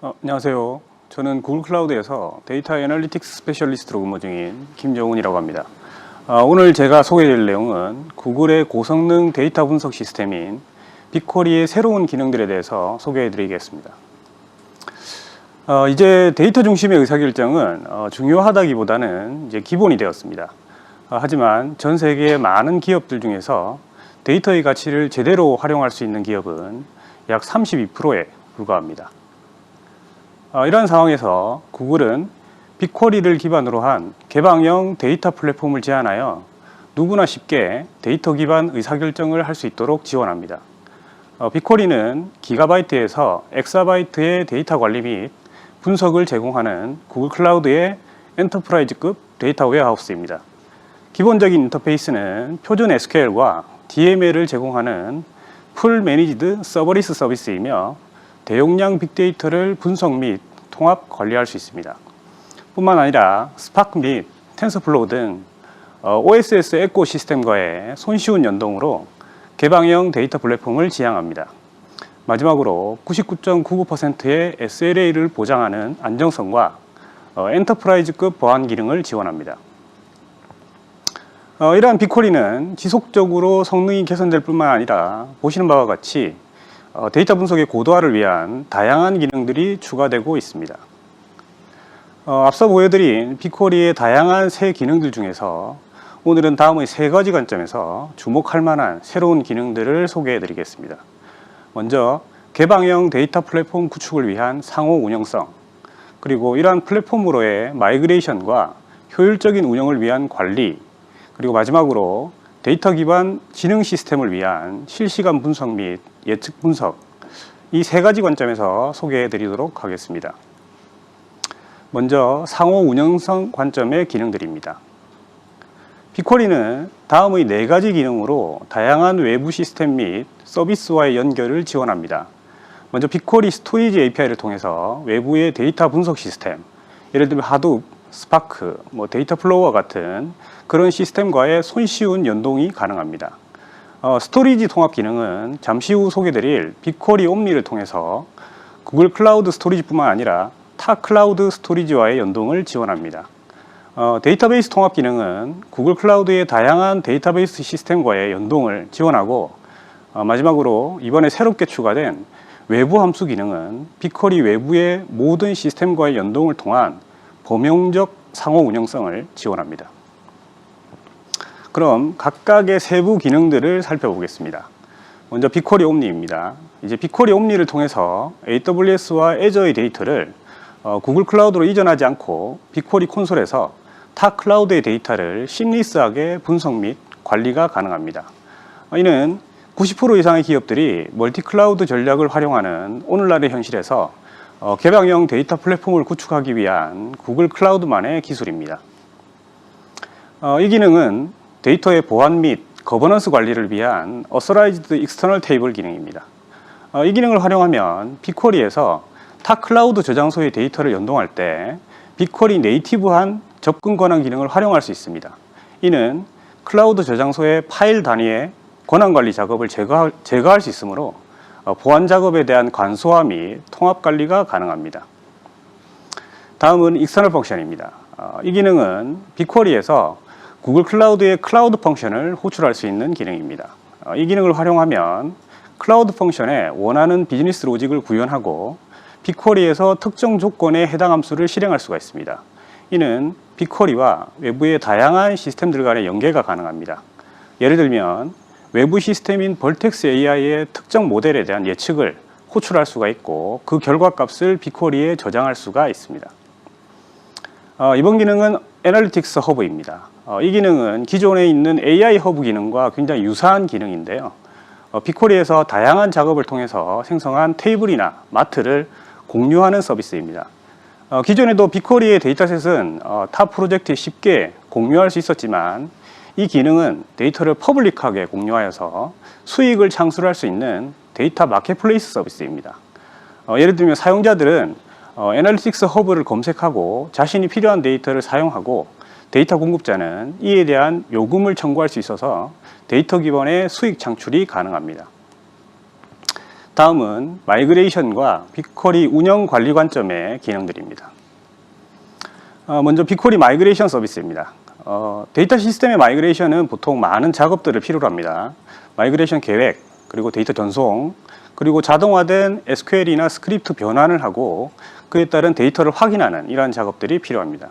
안녕하세요. 저는 구글 클라우드에서 데이터 애널리틱스 스페셜리스트로 근무 중인 김정훈이라고 합니다. 오늘 제가 소개해드릴 내용은 구글의 고성능 데이터 분석 시스템인 빅쿼리의 새로운 기능들에 대해서 소개해드리겠습니다. 이제 데이터 중심의 의사결정은 중요하다기보다는 이제 기본이 되었습니다. 하지만 전 세계의 많은 기업들 중에서 데이터의 가치를 제대로 활용할 수 있는 기업은 약 32%에 불과합니다. 이러한 상황에서 구글은 빅쿼리를 기반으로 한 개방형 데이터 플랫폼을 제안하여 누구나 쉽게 데이터 기반 의사결정을 할 수 있도록 지원합니다. 빅쿼리는 기가바이트에서 엑사바이트의 데이터 관리 및 분석을 제공하는 구글 클라우드의 엔터프라이즈급 데이터 웨어하우스입니다. 기본적인 인터페이스는 표준 SQL과 DML을 제공하는 풀 매니지드 서버리스 서비스이며 대용량 빅데이터를 분석 및 통합 관리할 수 있습니다. 뿐만 아니라 스파크 및 텐서플로우 등 OSS 에코시스템과의 손쉬운 연동으로 개방형 데이터 플랫폼을 지향합니다. 마지막으로 99.99%의 SLA를 보장하는 안정성과 엔터프라이즈급 보안 기능을 지원합니다. 이러한 빅쿼리는 지속적으로 성능이 개선될 뿐만 아니라 보시는 바와 같이 데이터 분석의 고도화를 위한 다양한 기능들이 추가되고 있습니다. 앞서 보여드린 빅쿼리의 다양한 새 기능들 중에서 오늘은 다음의 세 가지 관점에서 주목할 만한 새로운 기능들을 소개해 드리겠습니다. 먼저 개방형 데이터 플랫폼 구축을 위한 상호 운영성, 그리고 이러한 플랫폼으로의 마이그레이션과 효율적인 운영을 위한 관리, 그리고 마지막으로 데이터 기반 지능 시스템을 위한 실시간 분석 및 예측 분석, 이 세 가지 관점에서 소개해 드리도록 하겠습니다. 먼저 상호 운영성 관점의 기능들입니다. 빅쿼리는 다음의 네 가지 기능으로 다양한 외부 시스템 및 서비스와의 연결을 지원합니다. 먼저 빅쿼리 스토리지 API를 통해서 외부의 데이터 분석 시스템, 예를 들면 하둡, 스파크, 데이터 플로우와 같은 그런 시스템과의 손쉬운 연동이 가능합니다. 스토리지 통합 기능은 잠시 후 소개드릴 빅쿼리 옴니를 통해서 구글 클라우드 스토리지뿐만 아니라 타 클라우드 스토리지와의 연동을 지원합니다. 데이터베이스 통합 기능은 구글 클라우드의 다양한 데이터베이스 시스템과의 연동을 지원하고, 마지막으로 이번에 새롭게 추가된 외부 함수 기능은 빅쿼리 외부의 모든 시스템과의 연동을 통한 범용적 상호 운영성을 지원합니다. 그럼 각각의 세부 기능들을 살펴보겠습니다. 먼저 빅쿼리 옴니입니다. 이제 빅쿼리 옴니를 통해서 AWS와 애저의 데이터를 구글 클라우드로 이전하지 않고 빅쿼리 콘솔에서 타 클라우드의 데이터를 심리스하게 분석 및 관리가 가능합니다. 이는 90% 이상의 기업들이 멀티 클라우드 전략을 활용하는 오늘날의 현실에서 개방형 데이터 플랫폼을 구축하기 위한 구글 클라우드만의 기술입니다. 이 기능은 데이터의 보안 및 거버넌스 관리를 위한 Authorized External Table 기능입니다. 이 기능을 활용하면 빅쿼리에서 타 클라우드 저장소의 데이터를 연동할 때 빅쿼리 네이티브한 접근 권한 기능을 활용할 수 있습니다. 이는 클라우드 저장소의 파일 단위의 권한 관리 작업을 제거할 수 있으므로 보안 작업에 대한 간소화 및 통합 관리가 가능합니다. 다음은 익스터널 펑션입니다. 이 기능은 빅쿼리에서 구글 클라우드의 클라우드 펑션을 호출할 수 있는 기능입니다. 이 기능을 활용하면 클라우드 펑션에 원하는 비즈니스 로직을 구현하고 빅쿼리에서 특정 조건에 해당 함수를 실행할 수가 있습니다. 이는 빅쿼리와 외부의 다양한 시스템들 간의 연계가 가능합니다. 예를 들면 외부 시스템인 벌텍스 AI의 특정 모델에 대한 예측을 호출할 수가 있고 그 결과값을 빅쿼리에 저장할 수가 있습니다. 이번 기능은 애널리틱스 허브입니다. 이 기능은 기존에 있는 AI 허브 기능과 굉장히 유사한 기능인데요. 빅쿼리에서 다양한 작업을 통해서 생성한 테이블이나 마트를 공유하는 서비스입니다. 기존에도 빅쿼리의 데이터셋은 타 프로젝트에 쉽게 공유할 수 있었지만 이 기능은 데이터를 퍼블릭하게 공유하여서 수익을 창출할 수 있는 데이터 마켓플레이스 서비스입니다. 예를 들면 사용자들은 애널리틱스 허브를 검색하고 자신이 필요한 데이터를 사용하고 데이터 공급자는 이에 대한 요금을 청구할 수 있어서 데이터 기반의 수익 창출이 가능합니다. 다음은 마이그레이션과 빅쿼리 운영 관리 관점의 기능들입니다. 먼저 빅쿼리 마이그레이션 서비스입니다. 데이터 시스템의 마이그레이션은 보통 많은 작업들을 필요로 합니다. 마이그레이션 계획, 그리고 데이터 전송, 그리고 자동화된 SQL이나 스크립트 변환을 하고 그에 따른 데이터를 확인하는 이러한 작업들이 필요합니다.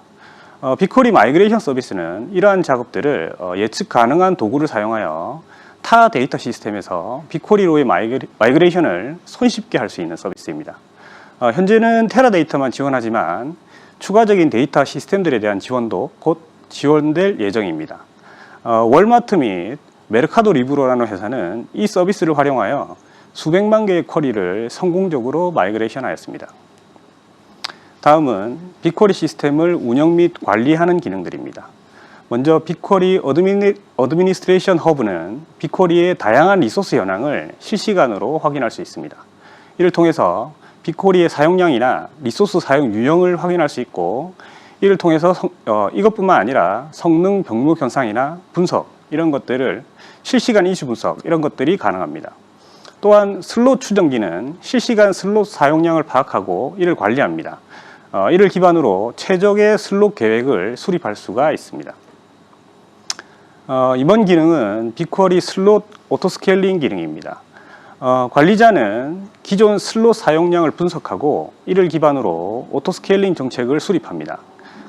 빅쿼리 마이그레이션 서비스는 이러한 작업들을 예측 가능한 도구를 사용하여 타 데이터 시스템에서 빅쿼리로의 마이그레이션을 손쉽게 할 수 있는 서비스입니다. 현재는 테라데이터만 지원하지만 추가적인 데이터 시스템들에 대한 지원도 곧 지원될 예정입니다. 월마트 및 메르카도 리브로라는 회사는 이 서비스를 활용하여 수백만 개의 쿼리를 성공적으로 마이그레이션 하였습니다. 다음은 빅쿼리 시스템을 운영 및 관리하는 기능들입니다. 먼저 빅쿼리 어드미니스트레이션 허브는 빅쿼리의 다양한 리소스 현황을 실시간으로 확인할 수 있습니다. 이를 통해서 빅쿼리의 사용량이나 리소스 사용 유형을 확인할 수 있고, 이를 통해서 이것뿐만 아니라 성능 병목 현상이나 분석, 이런 것들을 실시간 이슈 분석, 이런 것들이 가능합니다. 또한 슬롯 추정기는 실시간 슬롯 사용량을 파악하고 이를 관리합니다. 이를 기반으로 최적의 슬롯 계획을 수립할 수가 있습니다. 이번 기능은 빅쿼리 슬롯 오토스케일링 기능입니다. 관리자는 기존 슬롯 사용량을 분석하고 이를 기반으로 오토스케일링 정책을 수립합니다.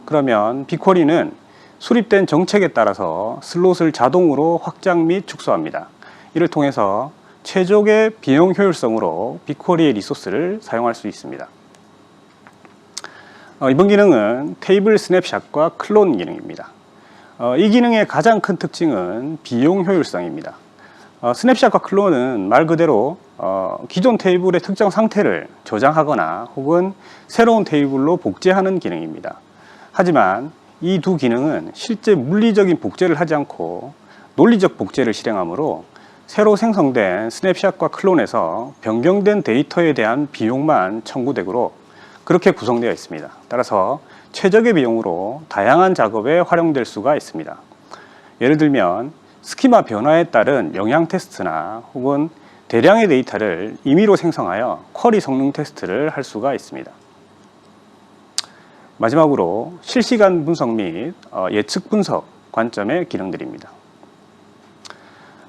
그러면 빅쿼리는 수립된 정책에 따라서 슬롯을 자동으로 확장 및 축소합니다. 이를 통해서 최적의 비용 효율성으로 빅쿼리의 리소스를 사용할 수 있습니다. 이번 기능은 테이블 스냅샷과 클론 기능입니다. 이 기능의 가장 큰 특징은 비용 효율성입니다. 스냅샷과 클론은 말 그대로 기존 테이블의 특정 상태를 저장하거나 혹은 새로운 테이블로 복제하는 기능입니다. 하지만 이 두 기능은 실제 물리적인 복제를 하지 않고 논리적 복제를 실행하므로 새로 생성된 스냅샷과 클론에서 변경된 데이터에 대한 비용만 청구되므로 그렇게 구성되어 있습니다. 따라서 최적의 비용으로 다양한 작업에 활용될 수가 있습니다. 예를 들면 스키마 변화에 따른 영향 테스트나 혹은 대량의 데이터를 임의로 생성하여 쿼리 성능 테스트를 할 수가 있습니다. 마지막으로 실시간 분석 및 예측 분석 관점의 기능들입니다.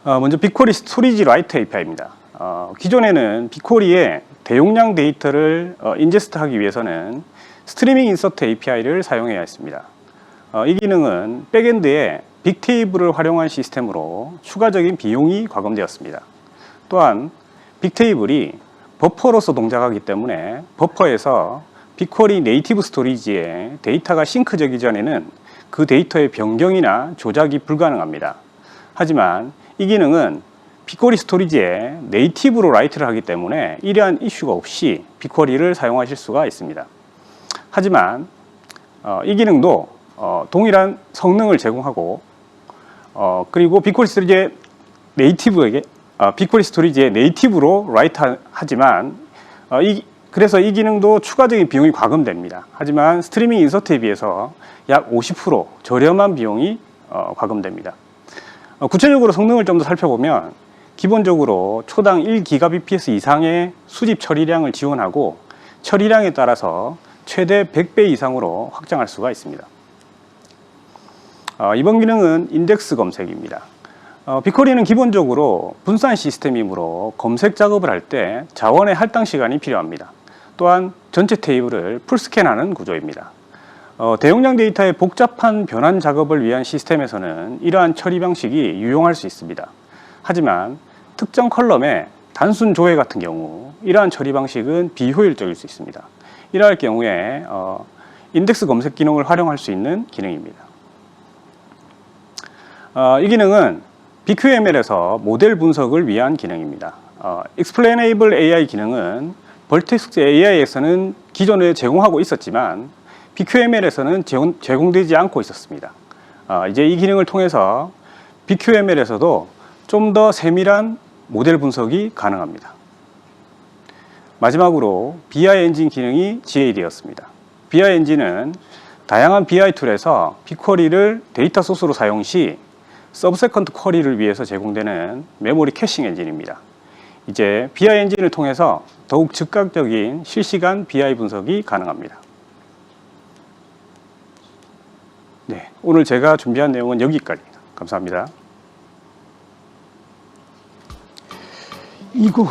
먼저 빅쿼리 스토리지 라이트 API입니다. 기존에는 빅쿼리에 대용량 데이터를 인제스트하기 위해서는 스트리밍 인서트 API를 사용해야 했습니다. 이 기능은 백엔드에 빅테이블을 활용한 시스템으로 추가적인 비용이 과금되었습니다. 또한 빅테이블이 버퍼로서 동작하기 때문에 버퍼에서 빅쿼리 네이티브 스토리지에 데이터가 싱크되기 전에는 그 데이터의 변경이나 조작이 불가능합니다. 하지만 이 기능은 빅쿼리 스토리지에 네이티브로 라이트를 하기 때문에 이러한 이슈가 없이 빅쿼리를 사용하실 수가 있습니다. 하지만 이 기능도 동일한 성능을 제공하고 그리고 빅쿼리 스토리지에 빅쿼리 스토리지에 네이티브로 라이트 하지만 그래서 이 기능도 추가적인 비용이 과금됩니다. 하지만 스트리밍 인서트에 비해서 약 50% 저렴한 비용이 과금됩니다. 구체적으로 성능을 좀 더 살펴보면 기본적으로 초당 1GBps 이상의 수집 처리량을 지원하고 처리량에 따라서 최대 100배 이상으로 확장할 수가 있습니다. 이번 기능은 인덱스 검색입니다. 빅쿼리는 기본적으로 분산 시스템이므로 검색 작업을 할 때 자원의 할당 시간이 필요합니다. 또한 전체 테이블을 풀스캔하는 구조입니다. 대용량 데이터의 복잡한 변환 작업을 위한 시스템에서는 이러한 처리 방식이 유용할 수 있습니다. 하지만 특정 컬럼의 단순 조회 같은 경우 이러한 처리 방식은 비효율적일 수 있습니다. 이러할 경우에 인덱스 검색 기능을 활용할 수 있는 기능입니다. 이 기능은 BQML에서 모델 분석을 위한 기능입니다. Explainable AI 기능은 벌텍스 AI에서는 기존에 제공하고 있었지만 BQML에서는 제공되지 않고 있었습니다. 이제 이 기능을 통해서 BQML에서도 좀 더 세밀한 모델 분석이 가능합니다. 마지막으로 BI 엔진 기능이 GA되었습니다. BI 엔진은 다양한 BI 툴에서 빅쿼리를 데이터 소스로 사용 시 서브세컨트 쿼리를 위해서 제공되는 메모리 캐싱 엔진입니다. 이제 BI 엔진을 통해서 더욱 즉각적인 실시간 BI 분석이 가능합니다. 네, 오늘 제가 준비한 내용은 여기까지입니다. 감사합니다. 이거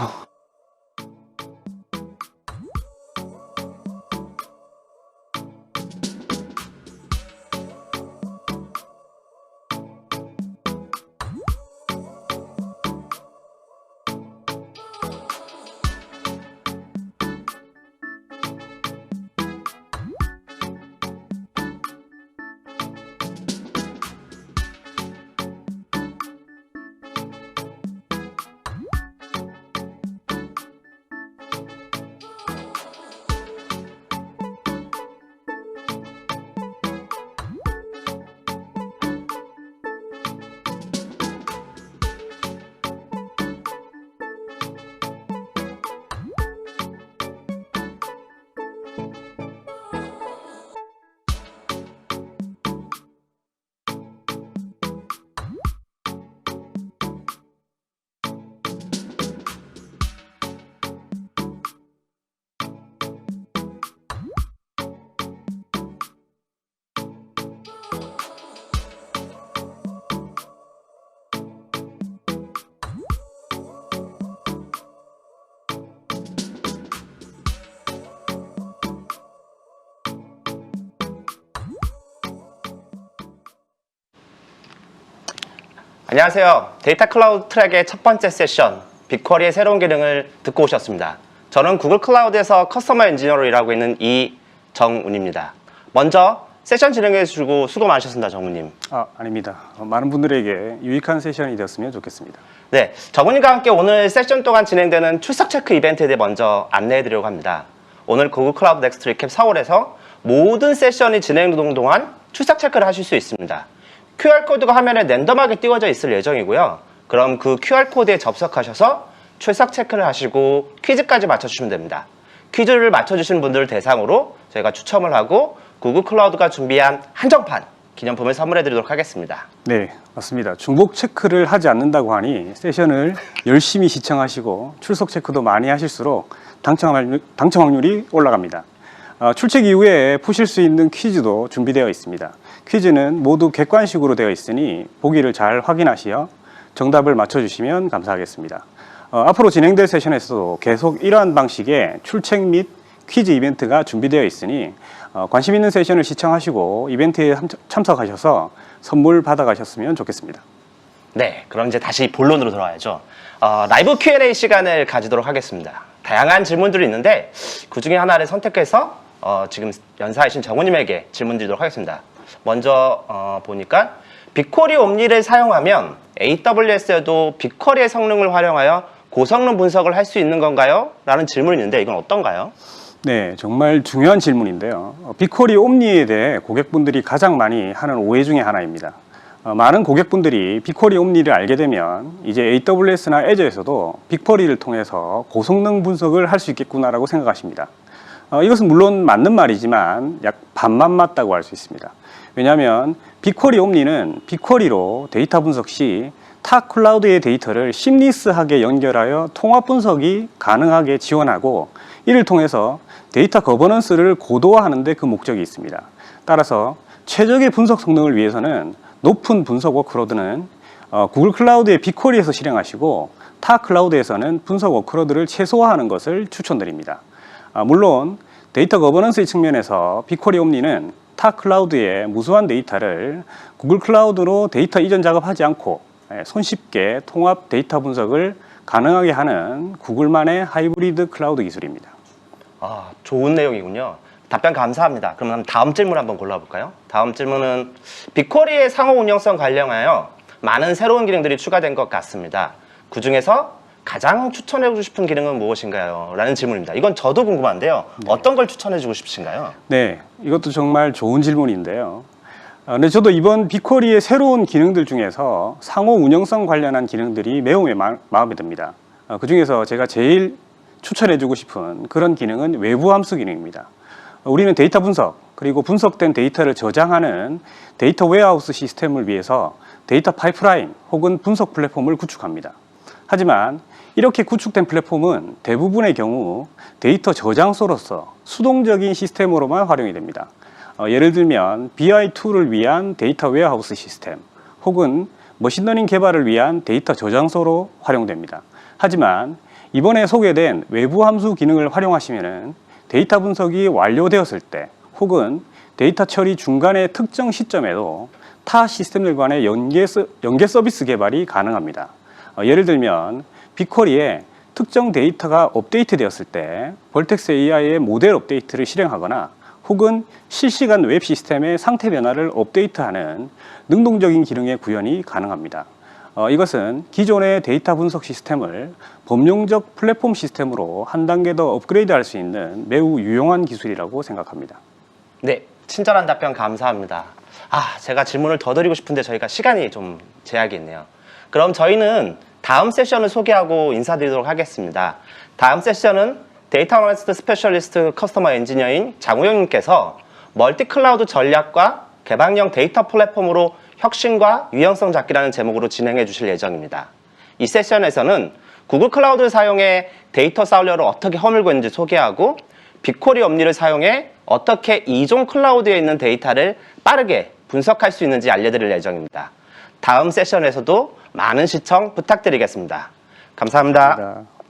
안녕하세요. 데이터 클라우드 트랙의 첫 번째 세션, 빅쿼리의 새로운 기능을 듣고 오셨습니다. 저는 구글 클라우드에서 커스터머 엔지니어로 일하고 있는 이정운입니다. 먼저 세션 진행해주시고 수고 많으셨습니다, 정우님. 아닙니다. 많은 분들에게 유익한 세션이 되었으면 좋겠습니다. 네, 정우님과 함께 오늘 세션 동안 진행되는 출석 체크 이벤트에 대해 먼저 안내해드리려고 합니다. 오늘 구글 클라우드 넥스트 리캡 4월에서 모든 세션이 진행되는 동안 출석 체크를 하실 수 있습니다. QR코드가 화면에 랜덤하게 띄워져 있을 예정이고요. 그럼 그 QR코드에 접속하셔서 출석 체크를 하시고 퀴즈까지 맞춰주시면 됩니다. 퀴즈를 맞춰주신 분들을 대상으로 저희가 추첨을 하고 구글 클라우드가 준비한 한정판 기념품을 선물해 드리도록 하겠습니다. 네, 맞습니다. 중복 체크를 하지 않는다고 하니 세션을 열심히 시청하시고 출석 체크도 많이 하실수록 당첨 확률이 올라갑니다. 출첵 이후에 푸실 수 있는 퀴즈도 준비되어 있습니다. 퀴즈는 모두 객관식으로 되어 있으니 보기를 잘 확인하시어 정답을 맞춰주시면 감사하겠습니다. 앞으로 진행될 세션에서도 계속 이러한 방식의 출첵 및 퀴즈 이벤트가 준비되어 있으니 관심 있는 세션을 시청하시고 이벤트에 참석하셔서 선물 받아가셨으면 좋겠습니다. 네, 그럼 이제 다시 본론으로 돌아와야죠. 라이브 Q&A 시간을 가지도록 하겠습니다. 다양한 질문들이 있는데 그 중에 하나를 선택해서 지금 연사하신 정우님에게 질문 드리도록 하겠습니다. 먼저 보니까 빅쿼리 옴니를 사용하면 AWS에도 빅쿼리의 성능을 활용하여 고성능 분석을 할 수 있는 건가요? 라는 질문이 있는데 이건 어떤가요? 네, 정말 중요한 질문인데요. 빅쿼리 옴니에 대해 고객분들이 가장 많이 하는 오해 중에 하나입니다. 많은 고객분들이 빅쿼리 옴니를 알게 되면 이제 AWS나 애저에서도 빅쿼리를 통해서 고성능 분석을 할 수 있겠구나라고 생각하십니다. 이것은 물론 맞는 말이지만 약 반만 맞다고 할 수 있습니다. 왜냐하면 빅쿼리 옴니는 빅쿼리로 데이터 분석 시 타 클라우드의 데이터를 심리스하게 연결하여 통합 분석이 가능하게 지원하고 이를 통해서 데이터 거버넌스를 고도화하는 데 그 목적이 있습니다. 따라서 최적의 분석 성능을 위해서는 높은 분석 워크로드는 구글 클라우드의 빅쿼리에서 실행하시고 타 클라우드에서는 분석 워크로드를 최소화하는 것을 추천드립니다. 물론 데이터 거버넌스의 측면에서 빅쿼리 옴니는 타 클라우드의 무수한 데이터를 구글 클라우드로 데이터 이전 작업하지 않고 손쉽게 통합 데이터 분석을 가능하게 하는 구글만의 하이브리드 클라우드 기술입니다. 좋은 내용이군요. 답변 감사합니다. 그럼 다음 질문 한번 골라볼까요? 다음 질문은 빅쿼리의 상호 운영성 관련하여 많은 새로운 기능들이 추가된 것 같습니다. 그 중에서 가장 추천해주고 싶은 기능은 무엇인가요? 라는 질문입니다. 이건 저도 궁금한데요. 네. 어떤 걸 추천해주고 싶으신가요? 네, 이것도 정말 좋은 질문인데요. 네, 저도 이번 빅쿼리의 새로운 기능들 중에서 상호 운영성 관련한 기능들이 매우 마음에 듭니다. 그 중에서 제가 제일 추천해주고 싶은 그런 기능은 외부 함수 기능입니다. 우리는 데이터 분석, 그리고 분석된 데이터를 저장하는 데이터 웨어하우스 시스템을 위해서 데이터 파이프라인 혹은 분석 플랫폼을 구축합니다. 하지만 이렇게 구축된 플랫폼은 대부분의 경우 데이터 저장소로서 수동적인 시스템으로만 활용이 됩니다. 예를 들면 BI2를 위한 데이터 웨어하우스 시스템 혹은 머신러닝 개발을 위한 데이터 저장소로 활용됩니다. 하지만 이번에 소개된 외부 함수 기능을 활용하시면 데이터 분석이 완료되었을 때 혹은 데이터 처리 중간의 특정 시점에도 타 시스템들 간의 연계 서비스 개발이 가능합니다. 예를 들면 빅쿼리에 특정 데이터가 업데이트 되었을 때 벌텍스 AI의 모델 업데이트를 실행하거나 혹은 실시간 웹 시스템의 상태 변화를 업데이트하는 능동적인 기능의 구현이 가능합니다. 이것은 기존의 데이터 분석 시스템을 범용적 플랫폼 시스템으로 한 단계 더 업그레이드할 수 있는 매우 유용한 기술이라고 생각합니다. 네, 친절한 답변 감사합니다. 제가 질문을 더 드리고 싶은데 저희가 시간이 좀 제약이 있네요. 그럼 저희는 다음 세션을 소개하고 인사드리도록 하겠습니다. 다음 세션은 데이터 어널리스트 스페셜리스트 커스터머 엔지니어인 장우영님께서 멀티 클라우드 전략과 개방형 데이터 플랫폼으로 혁신과 유연성 잡기라는 제목으로 진행해 주실 예정입니다. 이 세션에서는 구글 클라우드를 사용해 데이터 사울러를 어떻게 허물고 있는지 소개하고 빅쿼리 옴니를 사용해 어떻게 이종 클라우드에 있는 데이터를 빠르게 분석할 수 있는지 알려드릴 예정입니다. 다음 세션에서도 많은 시청 부탁드리겠습니다. 감사합니다. 감사합니다.